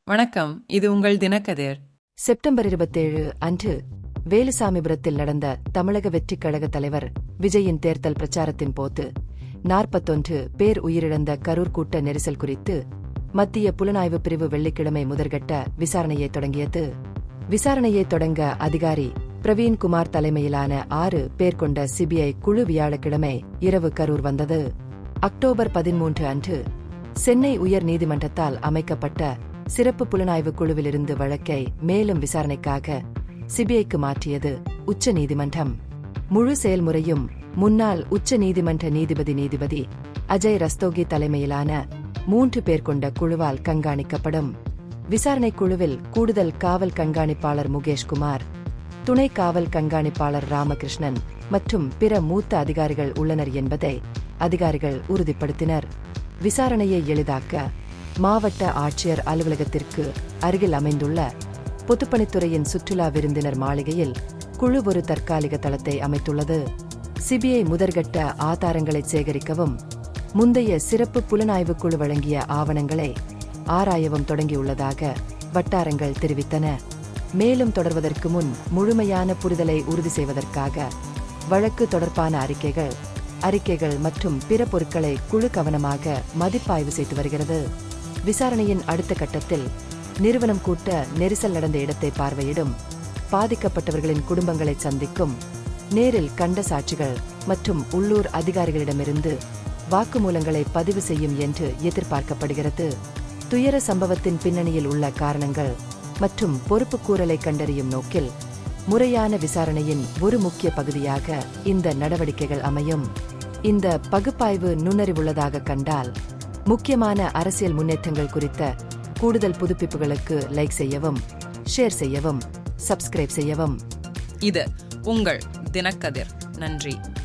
வணக்கம், இது உங்கள் தினக்கதிர். செப்டம்பர் 27 அன்று வேலுசாமிபுரத்தில் நடந்த தமிழக வெற்றிக் கழக தலைவர் விஜயின் தேர்தல் பிரச்சாரத்தின் போது 41 பேர் உயிரிழந்த கரூர் கூட்ட நெரிசல் குறித்து மத்திய புலனாய்வு பிரிவு வெள்ளிக்கிழமை முதற்கட்ட விசாரணையை தொடங்கியது. விசாரணையை தொடங்க அதிகாரி பிரவீன்குமார் தலைமையிலான 6 பேர் கொண்ட சிபிஐ குழு வியாழக்கிழமை இரவு கரூர் வந்தது. அக்டோபர் 13 அன்று சென்னை உயர் நீதிமன்றத்தால் அமைக்கப்பட்ட சிறப்பு புலனாய்வு குழுவிலிருந்து வழக்கை மேலும் விசாரணைக்காக சிபிஐக்கு மாற்றியது உச்ச நீதிமன்றம். முழு செயல்முறையும் முன்னாள் உச்ச நீதிமன்ற நீதிபதி அஜய் ரஸ்தோகி தலைமையிலான 3 பேர் கொண்ட குழுவால் கண்காணிக்கப்படும். விசாரணை குழுவில் கூடுதல் காவல் கண்காணிப்பாளர் முகேஷ்குமார், துணை காவல் கண்காணிப்பாளர் ராமகிருஷ்ணன் மற்றும் பிற மூத்த அதிகாரிகள் உள்ளனர் என்பதை அதிகாரிகள் உறுதிப்படுத்தினர். விசாரணையை எளிதாக்க மாவட்ட ஆட்சியர் அலுவலகத்திற்கு அருகில் அமைந்துள்ள பொதுப்பணித்துறையின் சுற்றுலா விருந்தினர் மாளிகையில் குழு ஒரு தற்காலிக தளத்தை அமைத்துள்ளது. சிபிஐ முதற்கட்ட ஆதாரங்களை சேகரிக்கவும் முந்தைய சிறப்பு புலனாய்வு குழு வழங்கிய ஆவணங்களை ஆராயவும் தொடங்கியுள்ளதாக வட்டாரங்கள் தெரிவித்தன. மேலும் தொடர்வதற்கு முன் முழுமையான புரிதலை உறுதி செய்வதற்காக வழக்கு தொடர்பான அறிக்கைகள் மற்றும் பிற பொருட்களை குழு கவனமாக மதிப்பாய்வு செய்து வருகிறது. விசாரணையின் அடுத்த கட்டத்தில் நிறுவனம் கூட்ட நெரிசல் நடந்த இடத்தை பார்வையிடும், பாதிக்கப்பட்டவர்களின் குடும்பங்களை சந்திக்கும், நேரில் கண்ட சாட்சிகள் மற்றும் உள்ளூர் அதிகாரிகளிடமிருந்து வாக்குமூலங்களை பதிவு செய்யும் என்று எதிர்பார்க்கப்படுகிறது. துயர சம்பவத்தின் பின்னணியில் உள்ள காரணங்கள் மற்றும் பொறுப்புக்கூறலை கண்டறியும் நோக்கில் முறையான விசாரணையின் ஒரு முக்கிய பகுதியாக இந்த நடவடிக்கைகள் அமையும். இந்த பகுப்பாய்வு நுண்ணறிவுள்ளதாக கண்டால் முக்கியமான அரசியல் முன்னேற்றங்கள் குறித்த கூடுதல் புதுப்பிப்புகளுக்கு லைக் செய்யவும், ஷேர் செய்யவும், சப்ஸ்கிரைப் செய்யவும். இது உங்கள் தினக்கதிர். நன்றி.